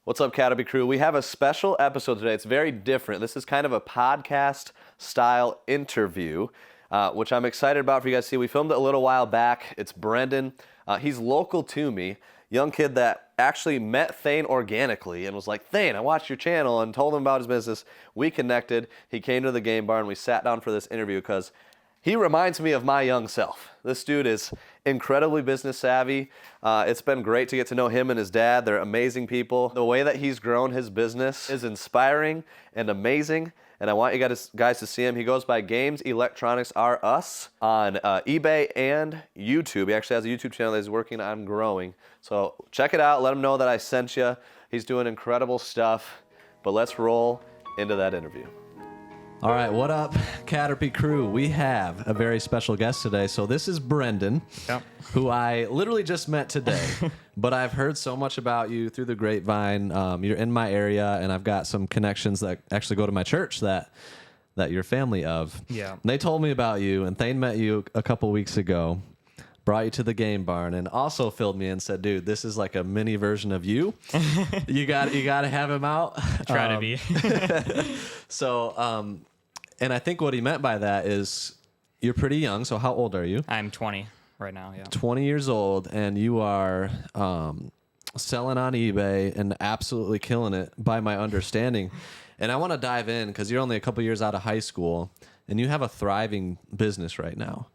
What's up, CATRP crew? We have a special episode today. It's very different. This is kind of a podcast-style interview, which I'm excited about for you guys to see. We filmed it a little while back. It's Brendon. He's local to me, young kid that actually met Thane organically and was like, Thane, I watched your channel, and told him about his business. We connected. He came to the game bar, and we sat down for this interview because he reminds me of my young self. This dude is incredibly business savvy. It's been great to get to know him and his dad. They're amazing people. The way that he's grown his business is inspiring and amazing, and I want you guys to see him. He goes by Games Electronics R Us on eBay and YouTube. He actually has a YouTube channel that he's working on growing. So check it out. Let him know that I sent you. He's doing incredible stuff. But let's roll into that interview. All right, what up, CATRP crew? We have a very special guest today. So this is Brendon, who I literally just met today, but I've heard so much about you through the grapevine. You're in my area, and I've got some connections that actually go to my church that you're family of. Yeah. And they told me about you, and Thane met you a couple weeks ago, brought you to the game barn, and also filled me in and said, dude, this is like a mini version of you. You got to have him out. Try to be. So, and I think what he meant by that is you're pretty young. So how old are you? I'm 20 right now, yeah. 20 years old, and you are selling on eBay and absolutely killing it by my understanding. And I want to dive in because you're only a couple years out of high school, and you have a thriving business right now.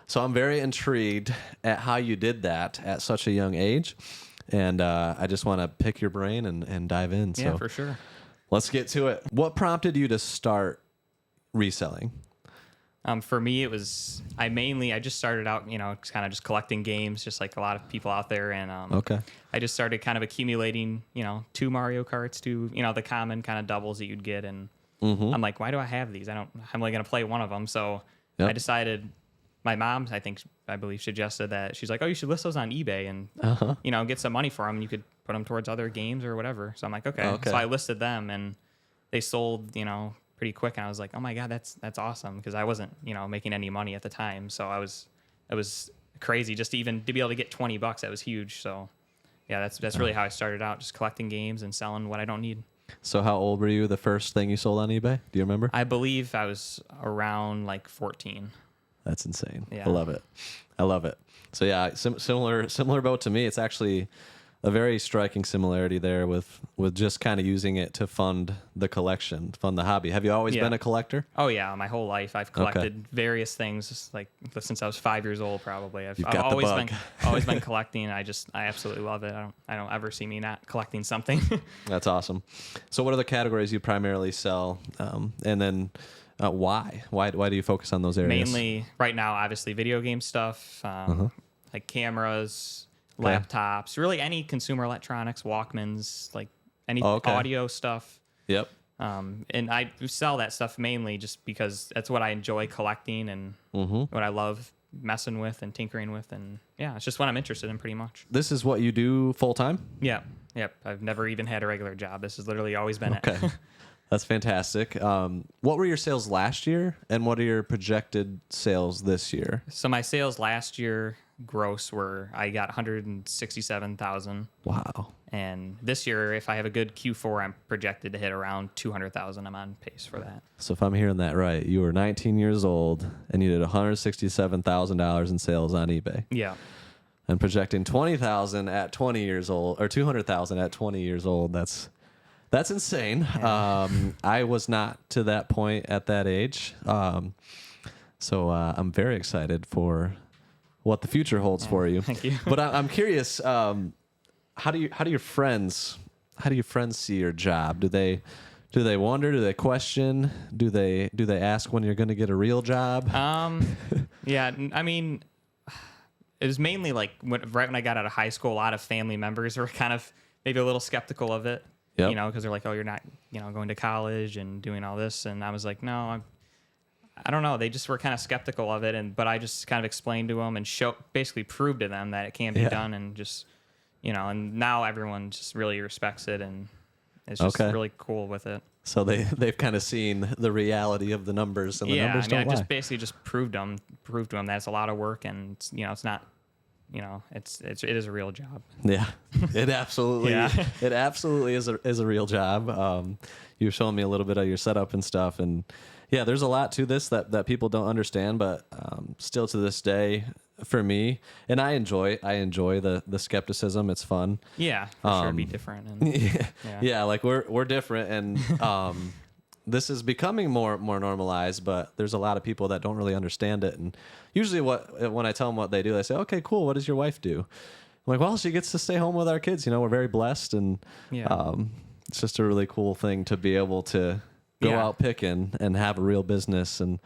So I'm very intrigued at how you did that at such a young age. And I just want to pick your brain and dive in. Yeah, for sure. Let's get to it. What prompted you to start reselling? For me, it was, I just started out, kind of just collecting games, just like a lot of people out there. And I just started kind of accumulating, 2 Mario Karts, 2, the common kind of doubles that you'd get. And I'm like, why do I have these? I'm only going to play one of them. So I decided, my mom, I believe, suggested that. She's like, oh, you should list those on eBay and, get some money for them. You could put them towards other games or whatever. So I'm like, okay. So I listed them, and they sold, pretty quick. And I was like, oh my God, that's awesome. Because I wasn't, making any money at the time. So it was crazy just to be able to get $20. That was huge. So yeah, that's really how I started out, just collecting games and selling what I don't need. So how old were you the first thing you sold on eBay? Do you remember? I believe I was around like 14. That's insane. Yeah. I love it. So yeah, similar boat to me. It's actually a very striking similarity there with just kind of using it to fund the collection, fund the hobby. Have you always been a collector? Oh yeah, my whole life I've collected various things, like since I was 5 years old. Probably I've always been collecting. I absolutely love it. I don't ever see me not collecting something. That's awesome. So what are the categories you primarily sell, and then why do you focus on those areas? Mainly right now, obviously video game stuff, like cameras, laptops, really any consumer electronics, Walkmans, like any audio stuff. Yep. And I sell that stuff mainly just because that's what I enjoy collecting and what I love messing with and tinkering with. And yeah, it's just what I'm interested in pretty much. This is what you do full time? Yeah. Yep. I've never even had a regular job. This has literally always been it. That's fantastic. What were your sales last year, and what are your projected sales this year? So my sales last year gross I got 167,000. Wow. And this year, if I have a good Q4, I'm projected to hit around 200,000. I'm on pace for that. So if I'm hearing that right, you were 19 years old and you did $167,000 in sales on eBay. Yeah. And projecting 20,000 at 20 years old, or 200,000 at 20 years old. That's insane. Yeah. I was not to that point at that age. So I'm very excited for what the future holds for you. Thank you. But I'm curious, how do your friends see your job? Do they wonder? Do they question? Do they ask when you're going to get a real job? Yeah, I mean, it was mainly like right when I got out of high school, a lot of family members were kind of maybe a little skeptical of it. Yep. Because they're like, oh, you're not, going to college and doing all this. And I was like, no, I don't know. They just were kind of skeptical of it. But I just kind of explained to them and basically proved to them that it can be done. And just, and now everyone just really respects it. And it's just really cool with it. So they've kind of seen the reality of the numbers, and the numbers don't lie. I just basically proved to them that it's a lot of work, and it's not it is a real job. Yeah, it absolutely is a real job. You've shown me a little bit of your setup and stuff, and yeah, there's a lot to this that people don't understand, but still to this day, for me, and I enjoy the skepticism. It's fun. Yeah, for sure, be different. And, yeah, like we're different, and this is becoming more normalized, but there's a lot of people that don't really understand it. And usually when I tell them what they do, they say, okay, cool. What does your wife do? I'm like, well, she gets to stay home with our kids. We're very blessed. And it's just a really cool thing to be able to go out picking and have a real business. And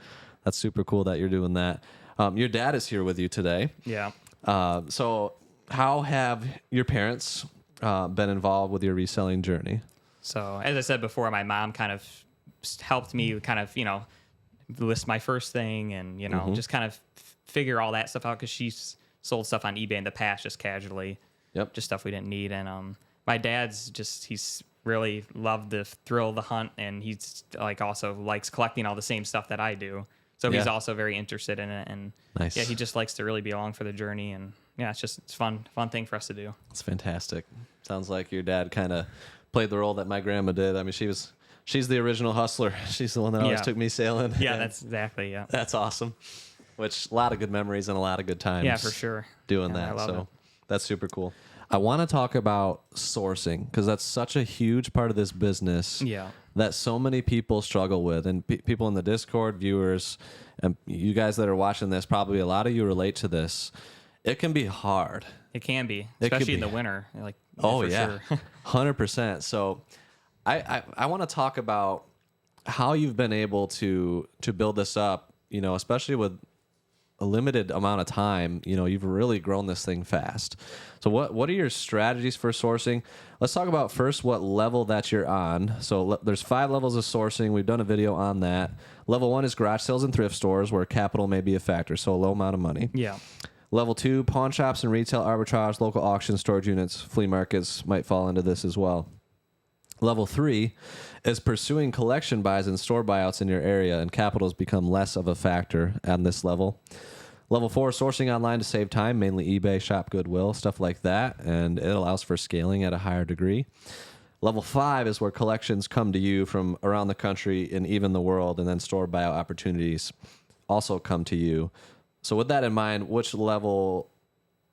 that's super cool that you're doing that. Your dad is here with you today. Yeah. So how have your parents been involved with your reselling journey? So as I said before, my mom kind of helped me kind of, list my first thing and, just kind of figure all that stuff out because she's sold stuff on eBay in the past just casually. Yep. Just stuff we didn't need. And my dad's he's really loved the thrill of the hunt, and he's also likes collecting all the same stuff that I do. So he's also very interested in it. And nice. Yeah, he just likes to really be along for the journey. And yeah, it's fun thing for us to do. It's fantastic. Sounds like your dad kind of played the role that my grandma did. I mean, she's the original hustler. She's the one that always took me sailing. Yeah, that's exactly, yeah. That's awesome. Which, a lot of good memories and a lot of good times. Yeah, for sure. Doing I that. love So it. that's super cool. I want to talk about sourcing because that's such a huge part of this business that so many people struggle with. And people in the Discord, viewers, and you guys that are watching this, probably a lot of you relate to this. It can be hard. It can be, especially in the winter. Sure. 100%. So I want to talk about how you've been able to build this up, especially with a limited amount of time. You've really grown this thing fast. So what are your strategies for sourcing? Let's talk about first what level that you're on. So there's 5 levels of sourcing. We've done a video on that. Level 1 is garage sales and thrift stores where capital may be a factor, so a low amount of money. Yeah. Level 2, pawn shops and retail arbitrage, local auctions, storage units, flea markets might fall into this as well. Level 3 is pursuing collection buys and store buyouts in your area, and capital has become less of a factor on this level. Level 4, sourcing online to save time, mainly eBay, Shop Goodwill, stuff like that, and it allows for scaling at a higher degree. Level 5 is where collections come to you from around the country and even the world, and then store buyout opportunities also come to you. So with that in mind, which level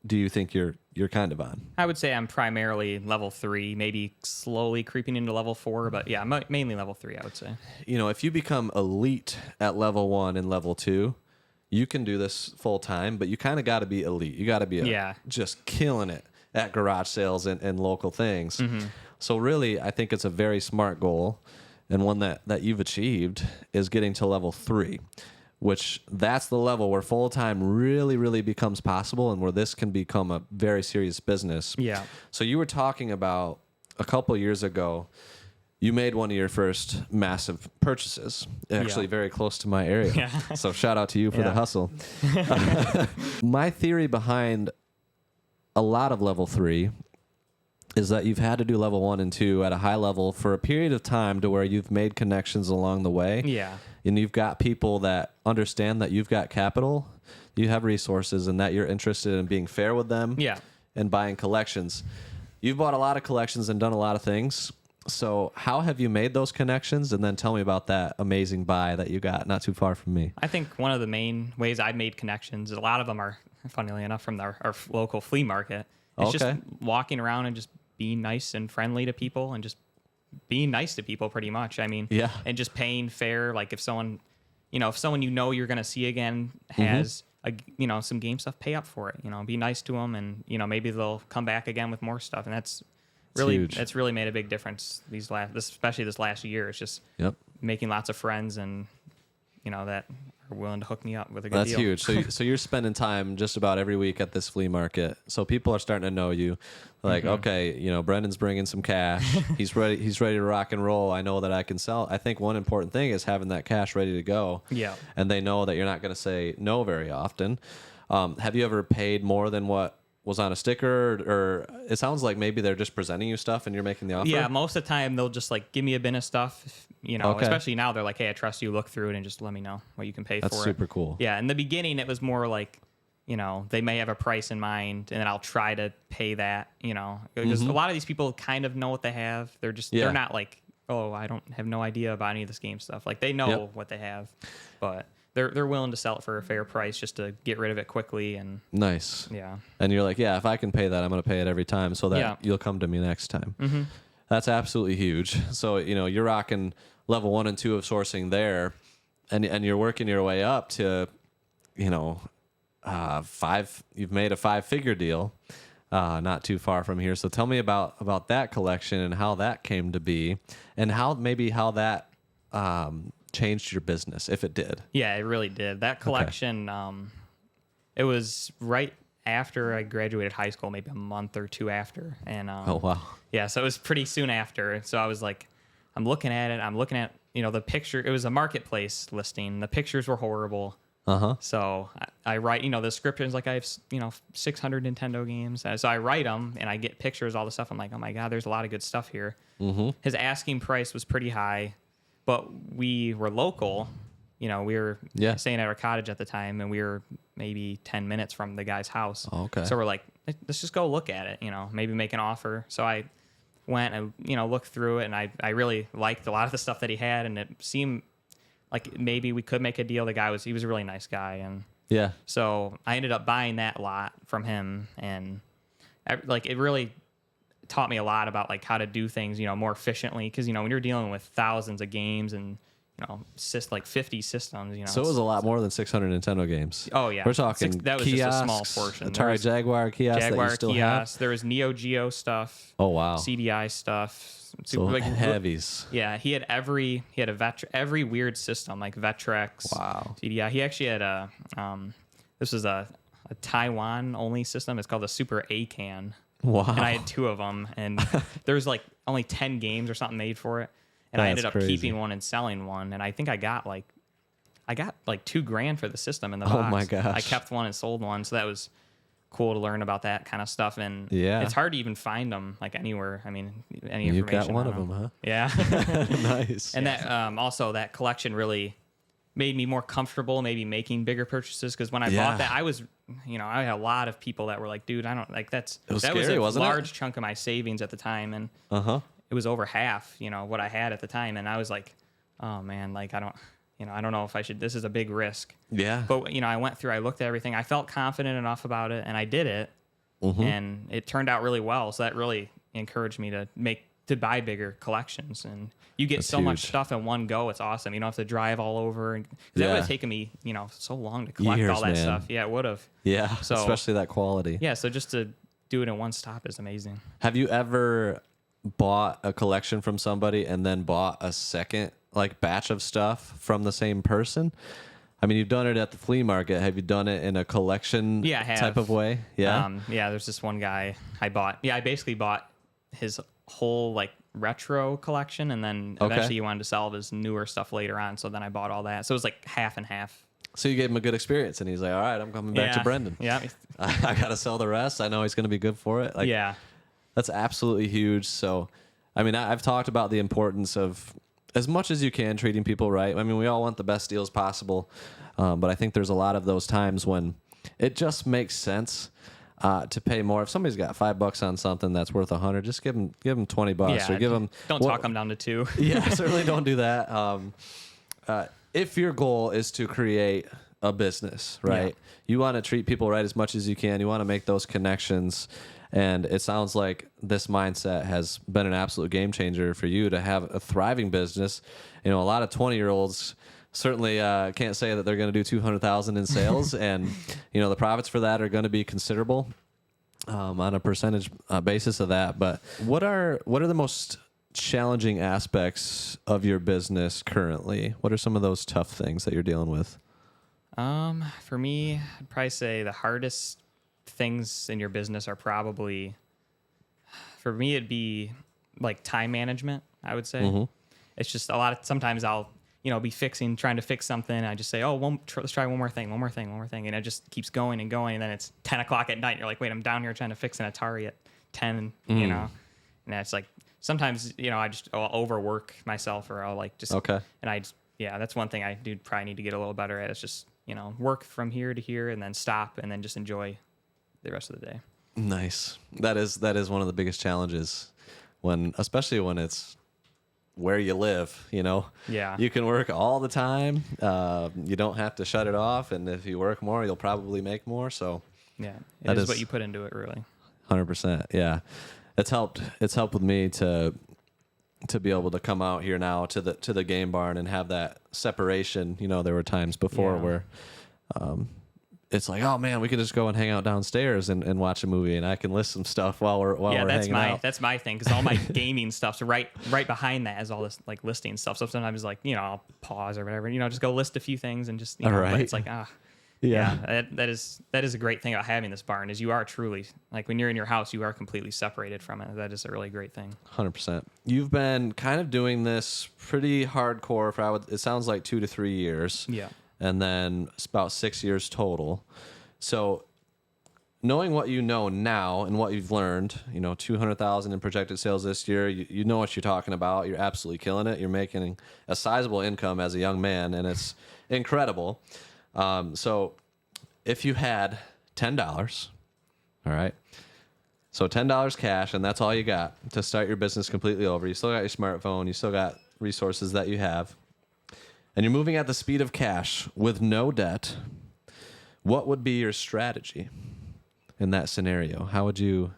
do you think you're kind of on? I would say I'm primarily level 3, maybe slowly creeping into level 4, but yeah, mainly level 3, I would say. If you become elite at level 1 and level 2, you can do this full time, but you kind of got to be elite. You got to be just killing it at garage sales and local things. Mm-hmm. So really, I think it's a very smart goal, and one that you've achieved is getting to level 3. Which that's the level where full-time really, really becomes possible and where this can become a very serious business. Yeah. So you were talking about a couple years ago, you made one of your first massive purchases, actually very close to my area. Yeah. So shout out to you for the hustle. My theory behind a lot of level 3 is that you've had to do level 1 and 2 at a high level for a period of time to where you've made connections along the way. Yeah. And you've got people that understand that you've got capital, you have resources, and that you're interested in being fair with them and buying collections. You've bought a lot of collections and done a lot of things. So how have you made those connections? And then tell me about that amazing buy that you got not too far from me. I think one of the main ways I've made connections, a lot of them are, funnily enough, from our local flea market. It's just walking around and just being nice and friendly to people and just being nice to people pretty much. I mean, and just paying fair. Like if someone you're going to see again has some game stuff, pay up for it, be nice to them, and maybe they'll come back again with more stuff. And that's really made a big difference especially this last year. It's just making lots of friends and that are willing to hook me up with a good deal. That's huge. So you're spending time just about every week at this flea market. So people are starting to know you. Like, okay, Brendan's bringing some cash. He's ready to rock and roll. I know that I can sell. I think one important thing is having that cash ready to go. Yeah. And they know that you're not going to say no very often. Have you ever paid more than what was on a sticker, or it sounds like maybe they're just presenting you stuff and you're making the offer? Yeah, most of the time they'll just give me a bin of stuff, especially now they're like, hey, I trust you, look through it and just let me know what you can pay for it. That's super cool. Yeah, in the beginning it was more like, they may have a price in mind, and then I'll try to pay that, because a lot of these people kind of know what they have. They're not like, oh, I don't have no idea about any of this game stuff. Like, they know what they have, but they're willing to sell it for a fair price just to get rid of it quickly. And nice. Yeah. And you're like, yeah, if I can pay that, I'm going to pay it every time so that you'll come to me next time. Mm-hmm. That's absolutely huge. So, you're rocking level 1 and 2 of sourcing there, and you're working your way up to, you've made a 5-figure deal, not too far from here. So tell me about that collection and how that came to be, and how that changed your business, if it did. Yeah, it really did. That collection, it was right after I graduated high school, maybe a month or two after. And oh, wow. Yeah, so it was pretty soon after. So I was like, I'm looking at it. I'm looking at, the picture. It was a marketplace listing. The pictures were horrible. Uh-huh. So I write, the descriptions, like I have, 600 Nintendo games. So I write them and I get pictures, all the stuff. I'm like, oh my God, there's a lot of good stuff here. Mm-hmm. His asking price was pretty high, but we were local. We were staying at our cottage at the time, and we were maybe 10 minutes from the guy's house. Oh, okay. So we're like, let's just go look at it, maybe make an offer. So I went and, looked through it, and I really liked a lot of the stuff that he had, and it seemed like maybe we could make a deal. He was a really nice guy. And yeah. So I ended up buying that lot from him, and it really taught me a lot about like how to do things, more efficiently. Cause when you're dealing with thousands of games and, like 50 systems, So it was a lot more than 600 Nintendo games. Oh yeah. We're talking that was kiosks, just a small portion. Atari Jaguar kiosks that you still have. There was Neo Geo stuff. Oh wow. CDI stuff. So heavies. Yeah, he had every weird system, like Vectrex. Wow. CDI. He actually had this was a Taiwan only system. It's called the Super A-Can. Wow. And I had 2 of them, and there was like only 10 games or something made for it. And I ended up keeping one and selling one, and I think I got like $2,000 for the system in the box. Oh my gosh. I kept one and sold one, so that was cool to learn about that kind of stuff. And it's hard to even find them like anywhere. I mean, any information. You got one of them, huh? Yeah. Nice. And that also that collection really made me more comfortable maybe making bigger purchases, because when I bought that, I was, I had a lot of people that were like, dude, I don't like that was scary, a wasn't large chunk of my savings at the time, and it was over half, what I had at the time, and I was like, oh man, like I don't know if I should. This is a big risk. Yeah. But I went through. I looked at everything. I felt confident enough about it, and I did it, and it turned out really well. So that really encouraged me to buy bigger collections, and you get so much stuff in one go. It's awesome. You don't have to drive all over, and that would have taken me, so long to collect all that stuff. Yeah, it would have. Yeah. So, especially that quality. Yeah. So just to do it in one stop is amazing. Have you ever bought a collection from somebody and then bought a second batch of stuff from the same person? I mean, you've done it at the flea market. Have you done it in a collection type of way? Yeah. There's this one guy I bought. Yeah, I basically bought his whole retro collection, and then eventually he wanted to sell his newer stuff later on. So then I bought all that. So it was like half and half. So you gave him a good experience, and he's like, all right, I'm coming back to Brendon. Yeah. I got to sell the rest. I know he's going to be good for it. That's absolutely huge. So, I mean, I've talked about the importance of, as much as you can, treating people right. I mean, we all want the best deals possible, but I think there's a lot of those times when it just makes sense to pay more. If somebody's got $5 on something that's worth $100, just give them $20, or give them. Don't talk them down to $2. Yeah, certainly don't do that. If your goal is to create a business, right? You want to treat people right as much as you can. You want to make those connections. And it sounds like this mindset has been an absolute game changer for you to have a thriving business. A lot of 20-year-olds certainly can't say that they're going to do $200,000 in sales, and the profits for that are going to be considerable on a percentage basis of that. But what are the most challenging aspects of your business currently? What are some of those tough things that you're dealing with? For me, I'd probably say the hardest things in your business are probably, for me, it'd be like time management, I would say. It's just sometimes I'll, be trying to fix something. And I just say, oh, let's try one more thing. And it just keeps going and going. And then it's 10 o'clock at night. And you're like, wait, I'm down here trying to fix an Atari at 10, and it's like, sometimes, I'll overwork myself, or I'll and that's one thing I do probably need to get a little better at. It's just work from here to here and then stop and then just enjoy the rest of the day. Nice. That is one of the biggest challenges especially when it's where you live, Yeah. You can work all the time. You don't have to shut it off. And if you work more, you'll probably make more. So yeah, it is what you put into it, really. 100%. Yeah. It's helped with me to be able to come out here now to the game barn and have that separation. There were times before where, it's like, oh man, we could just go and hang out downstairs and watch a movie, and I can list some stuff while we're hanging out. That's my thing, because all my gaming stuff's right behind that is all this like listing stuff. So sometimes like I'll pause or whatever, just go list a few things and just right. But it's like that is a great thing about having this barn is you are truly like when you're in your house you are completely separated from it. That is a really great thing. 100%. You've been kind of doing this pretty hardcore for it sounds like 2 to 3 years. Yeah. And then it's about 6 years total. So knowing what you know now and what you've learned, 200,000 in projected sales this year, you know what you're talking about. You're absolutely killing it. You're making a sizable income as a young man, and it's incredible. So if you had $10, all right, so $10 cash, and that's all you got to start your business completely over. You still got your smartphone. You still got resources that you have. And you're moving at the speed of cash with no debt, what would be your strategy in that scenario? How would you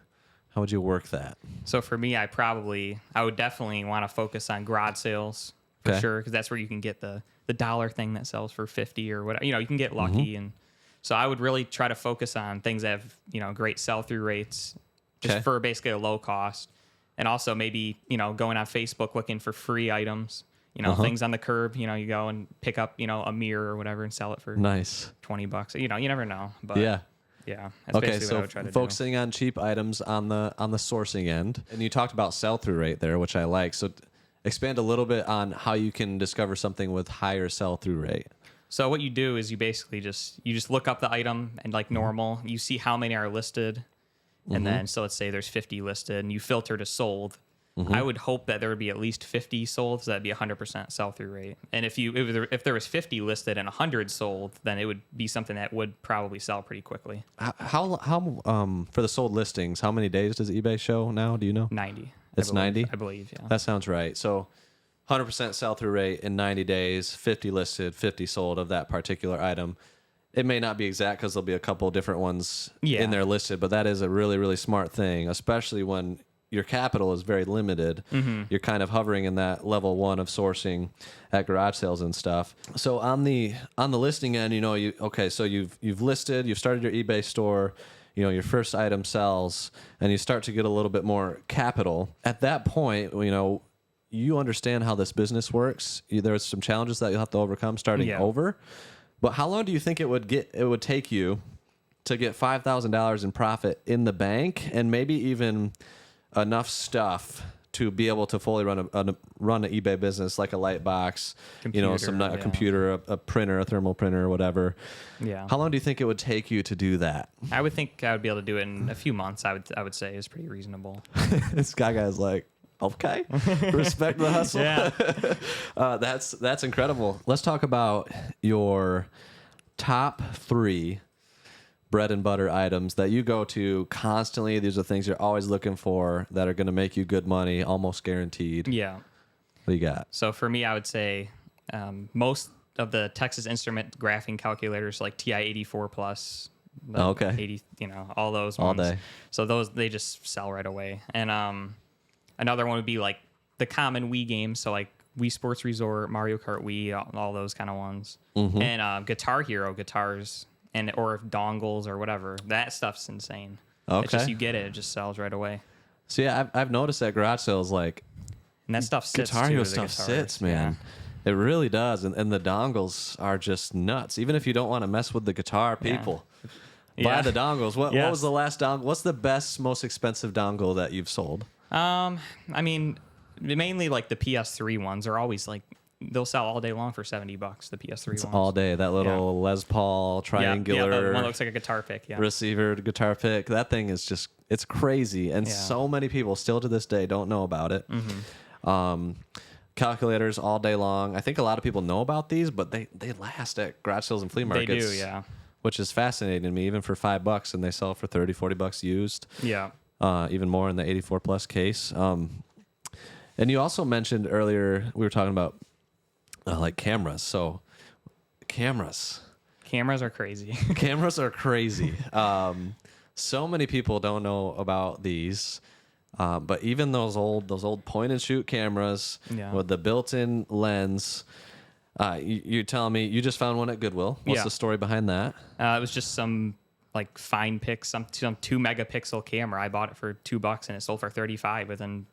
work that? So for me, I would definitely want to focus on garage sales for sure, because that's where you can get the dollar thing that sells for 50 or whatever. You can get lucky, and so I would really try to focus on things that have go sell-through rates, just for basically a low cost, and also maybe going on Facebook looking for free items. Things on the curb, you go and pick up, a mirror or whatever and sell it for nice $20. You never know. But yeah. That's Okay, basically so what I would try to focusing do. on cheap items on the sourcing end. And you talked about sell-through rate there, which I like. So expand a little bit on how you can discover something with higher sell-through rate. So what you do is you basically just look up the item and like normal, you see how many are listed. And then, so let's say there's 50 listed and you filter to sold. I would hope that there would be at least 50 sold, so that'd be 100% sell-through rate. And if there was 50 listed and 100 sold, then it would be something that would probably sell pretty quickly. How for the sold listings, how many days does eBay show now? Do you know? 90. It's 90? I believe, yeah. That sounds right. So 100% sell-through rate in 90 days, 50 listed, 50 sold of that particular item. It may not be exact because there'll be a couple different ones in there listed, but that is a really, really smart thing, especially when your capital is very limited. You're kind of hovering in that level 1 of sourcing at garage sales and stuff. So on the listing end, so you've listed, you've started your eBay store, your first item sells, and you start to get a little bit more capital. At that point, you understand how this business works. There's some challenges that you'll have to overcome starting over. But how long do you think it would take you to get $5,000 in profit in the bank, and maybe even enough stuff to be able to fully run an eBay business, like a light box, a computer, a printer, a thermal printer, or whatever? Yeah. How long do you think it would take you to do that? I would think I would be able to do it in a few months. I would say is pretty reasonable. This guy's like, okay, respect the hustle. Yeah. That's incredible. Let's talk about your top 3 bread and butter items that you go to constantly. These are things you're always looking for that are going to make you good money, almost guaranteed. Yeah. What do you got? So for me, I would say most of the Texas Instrument graphing calculators, like TI-84 Plus, 80, all those all ones. Day. So those, they just sell right away. And another one would be like the common Wii games, so like Wii Sports Resort, Mario Kart Wii, all those kind of ones. And Guitar Hero guitars, or dongles or whatever. That stuff's insane. Okay. It's just, you get it just sells right away. So yeah, I've noticed at garage sales, like, and that stuff sits Guitar too, Hero the stuff guitars. sits, man. It really does. And the dongles are just nuts. Even if you don't want to mess with the guitar, people buy the dongles. What was the last dongle? What's the best, most expensive dongle that you've sold? I mean, mainly like the PS3 ones are always like, they'll sell all day long for $70. The PS3 ones. All day. That little Les Paul triangular. Yeah, the one that looks like a guitar pick. Yeah. Receiver guitar pick. That thing is just, it's crazy. And so many people still to this day don't know about it. calculators all day long. I think a lot of people know about these, but they last at garage sales and flea markets. They do, yeah. Which is fascinating to me, even for $5, and they sell for $30-$40 used. Yeah. Even more in the 84 plus case. And you also mentioned earlier, we were talking about like cameras. So cameras are crazy. Cameras are crazy. So many people don't know about these. But even those old point and shoot cameras with the built-in lens, you're telling me you just found one at Goodwill. What's the story behind that? It was just some like fine pics, some 2 megapixel camera. I bought it for $2 and it sold for 35 within,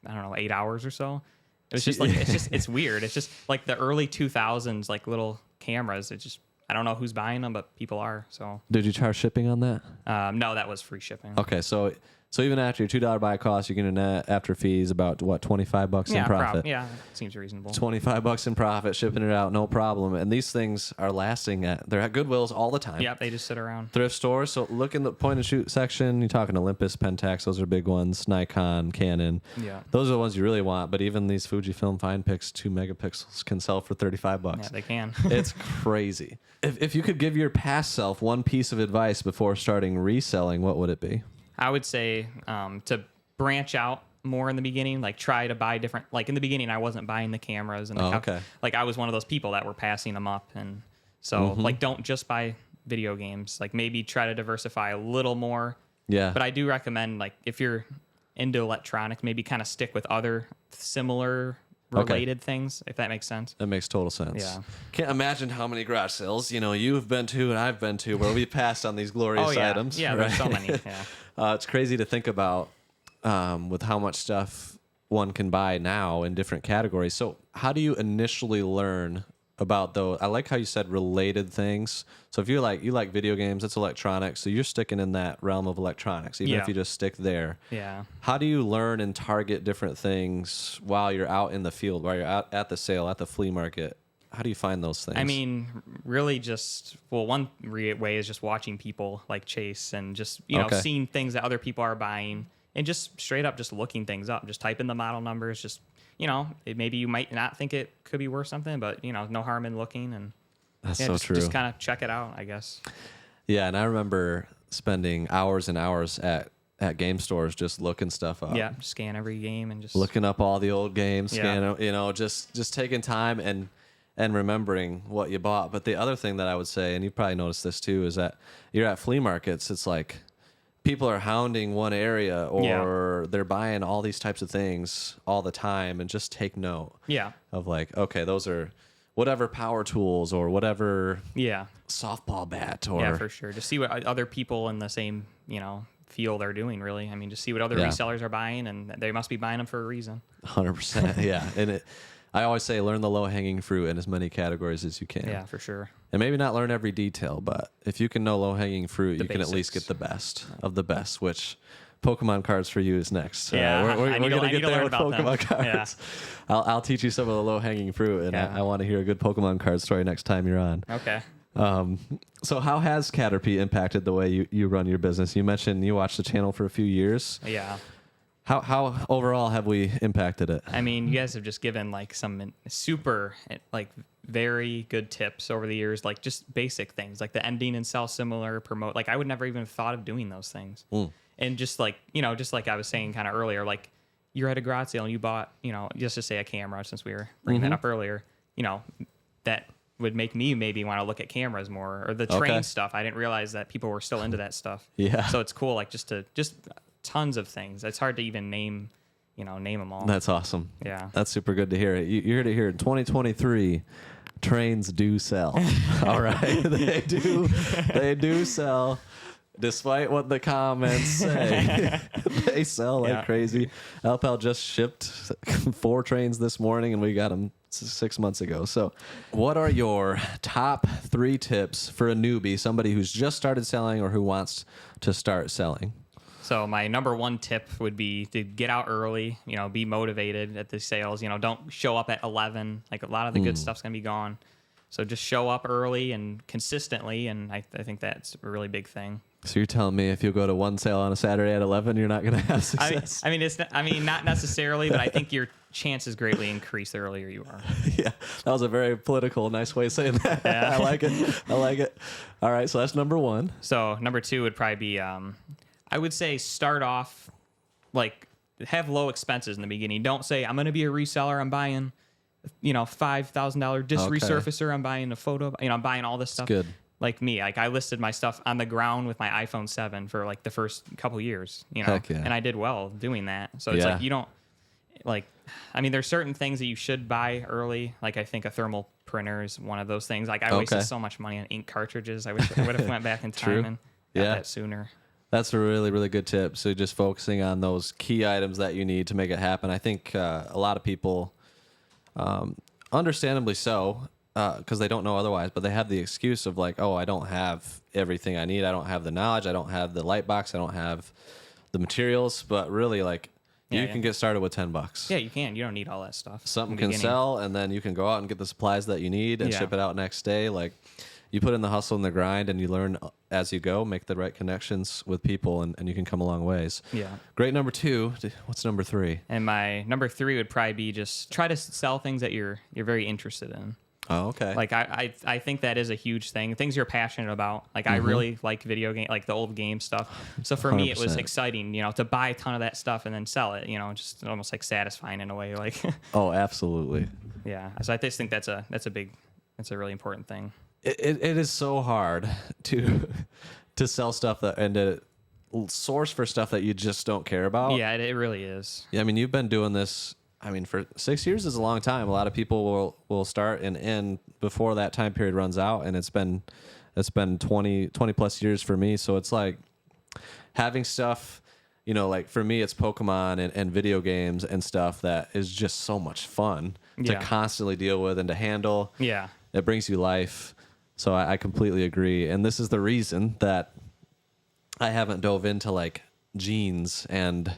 I don't know, 8 hours or so. It was just like, it's weird. It's just like the early 2000s, like little cameras. It just, I don't know who's buying them, but people are. So did you charge shipping on that? No, that was free shipping. Okay. So even after your $2 buy cost, you're getting net after fees about what, $25 in profit? Yeah, seems reasonable. $25 in profit, shipping it out, no problem. And these things are lasting they're at Goodwills all the time. Yeah, they just sit around. Thrift stores. So look in the point and shoot section. You're talking Olympus, Pentax, those are big ones. Nikon, Canon. Yeah. Those are the ones you really want. But even these Fujifilm Fine Pix 2 megapixels can sell for $35. Yeah, they can. It's crazy. If you could give your past self one piece of advice before starting reselling, what would it be? I would say to branch out more in the beginning, like try to buy different, like in the beginning, I wasn't buying the cameras and like I was one of those people that were passing them up. And so like, don't just buy video games, like maybe try to diversify a little more. Yeah. But I do recommend, like, if you're into electronics, maybe kind of stick with other similar related things, if that makes sense. That makes total sense. Yeah. Can't imagine how many garage sales, you've been to and I've been to where we passed on these glorious items. Yeah, right? there's so many. Yeah. It's crazy to think about with how much stuff one can buy now in different categories. So how do you initially learn about those? I like how you said related things. So if you like video games, it's electronics. So you're sticking in that realm of electronics, even if you just stick there. Yeah. How do you learn and target different things while you're out in the field, while you're out at the sale, at the flea market? How do you find those things? I mean, really just, well, one way is just watching people like Chase and just, know, seeing things that other people are buying and just straight up just looking things up, just type in the model numbers, just, maybe you might not think it could be worth something, but, no harm in looking. And that's so true. Just kind of check it out, I guess. Yeah. And I remember spending hours and hours at game stores just looking stuff up. Yeah. Scan every game and just looking up all the old games, just taking time and remembering what you bought. But the other thing that I would say, and you probably noticed this too, is that you're at flea markets. It's like people are hounding one area or they're buying all these types of things all the time, and just take note of like, okay, those are whatever power tools or whatever softball bat or for sure. Just see what other people in the same, field are doing, really. I mean, just see what other resellers are buying, and they must be buying them for a reason. 100%. Yeah. And I always say learn the low-hanging fruit in as many categories as you can. Yeah, for sure. And maybe not learn every detail, but if you can know low-hanging fruit, you can at least get the best of the best, which Pokemon cards for you is next. Yeah, we're going to get there with Pokemon cards. Yeah. I'll teach you some of the low-hanging fruit, and I want to hear a good Pokemon card story next time you're on. Okay. So how has CATRP impacted the way you run your business? You mentioned you watched the channel for a few years. Yeah. How overall have we impacted it? I mean, you guys have just given like some super like very good tips over the years, like just basic things like the ending and sell similar, promote. Like I would never even have thought of doing those things. And just like, just like I was saying kind of earlier, like you're at a garage sale and you bought, just to say a camera, since we were bringing that up earlier, that would make me maybe want to look at cameras more, or the train stuff. I didn't realize that people were still into that stuff. Yeah. So it's cool. Like just tons of things. It's hard to even name them all. That's awesome. Yeah. That's super good to hear. You heard it here in 2023. Trains do sell. All right. They do sell. Despite what the comments say, they sell like crazy. Alpal just shipped 4 trains this morning, and we got them 6 months ago. So what are your top 3 tips for a newbie, somebody who's just started selling or who wants to start selling? So my number 1 tip would be to get out early, be motivated at the sales, don't show up at 11. Like a lot of the good stuff's going to be gone. So just show up early and consistently. And I think that's a really big thing. So you're telling me if you go to one sale on a Saturday at 11, you're not going to have success? Not necessarily, but I think your chances greatly increase the earlier you are. Yeah, that was a very political, nice way of saying that. Yeah. I like it. All right, so that's number one. So number two would probably be, I would say start off, like, have low expenses in the beginning. Don't say, I'm going to be a reseller. I'm buying, $5,000 disc resurfacer. I'm buying a photo. I'm buying all this stuff. Good. Like me, like I listed my stuff on the ground with my iPhone 7 for like the first couple years, Heck yeah. and I did well doing that. So it's like you don't there's certain things that you should buy early. Like I think a thermal printer is one of those things. Like I wasted so much money on ink cartridges. I wish I would have went back in time and got that sooner. That's a really, really good tip. So just focusing on those key items that you need to make it happen. I think a lot of people, understandably so, because they don't know otherwise, but they have the excuse of like, oh, I don't have everything I need. I don't have the knowledge. I don't have the light box. I don't have the materials. But really, like, you can get started with $10. Yeah, you can. You don't need all that stuff. Something can sell, and then you can go out and get the supplies that you need and ship it out next day. Like, you put in the hustle and the grind, and you learn as you go, make the right connections with people, and you can come a long ways. Yeah. Great. Number two. What's number three? And my number three would probably be just try to sell things that you're very interested in. Oh, okay. Like I think that is a huge thing. Things you're passionate about. Like I really like video game, like the old game stuff. So for me, it was 100%. exciting, to buy a ton of that stuff and then sell it. Just almost like satisfying in a way. Like. Oh, absolutely. Yeah. So I just think that's a really important thing. It is so hard to sell stuff and to source for stuff that you just don't care about. Yeah, it really is. Yeah, I mean, you've been doing this. I mean, for 6 years is a long time. A lot of people will start and end before that time period runs out, and it's been 20 plus years for me. So it's like having stuff, like for me, it's Pokemon and video games and stuff that is just so much fun to constantly deal with and to handle. Yeah. It brings you life. So I completely agree. And this is the reason that I haven't dove into like jeans and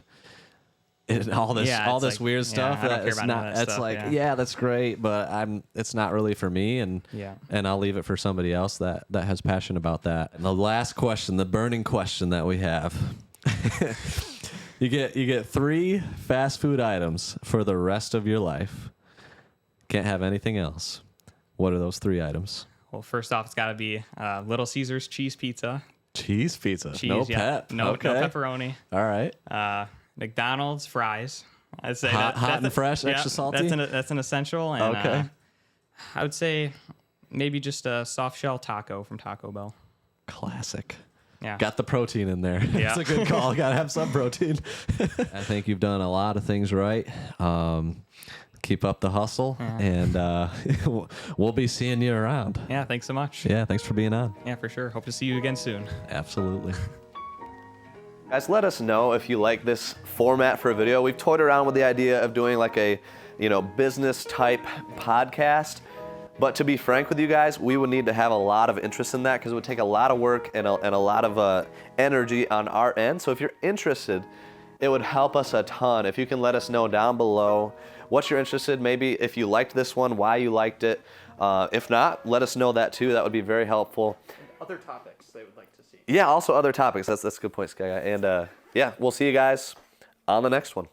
all this weird stuff. I don't care about that it's stuff, like, that's great, but it's not really for me. And I'll leave it for somebody else that has passion about that. And the last question, the burning question that we have, you get 3 fast food items for the rest of your life. Can't have anything else. What are those 3 items? Well, first off, it's got to be Little Caesars cheese pizza. Cheese pizza. Cheese, no pep. No okay. pepperoni. All right. McDonald's fries. I'd say hot and fresh, extra salty. That's an essential. And, okay. I would say maybe just a soft shell taco from Taco Bell. Classic. Yeah. Got the protein in there. Yeah. It's a good call. Got to have some protein. I think you've done a lot of things right. Keep up the hustle, and we'll be seeing you around. Yeah, thanks so much. Yeah, thanks for being on. Yeah, for sure. Hope to see you again soon. Absolutely. Guys, let us know if you like this format for a video. We've toyed around with the idea of doing like a, business type podcast. But to be frank with you guys, we would need to have a lot of interest in that because it would take a lot of work and a lot of energy on our end. So if you're interested, it would help us a ton if you can let us know down below what you're interested, maybe if you liked this one, why you liked it. If not, let us know that too. That would be very helpful. Other topics they would like to see. Yeah, also other topics. That's a good point, Sky. And we'll see you guys on the next one.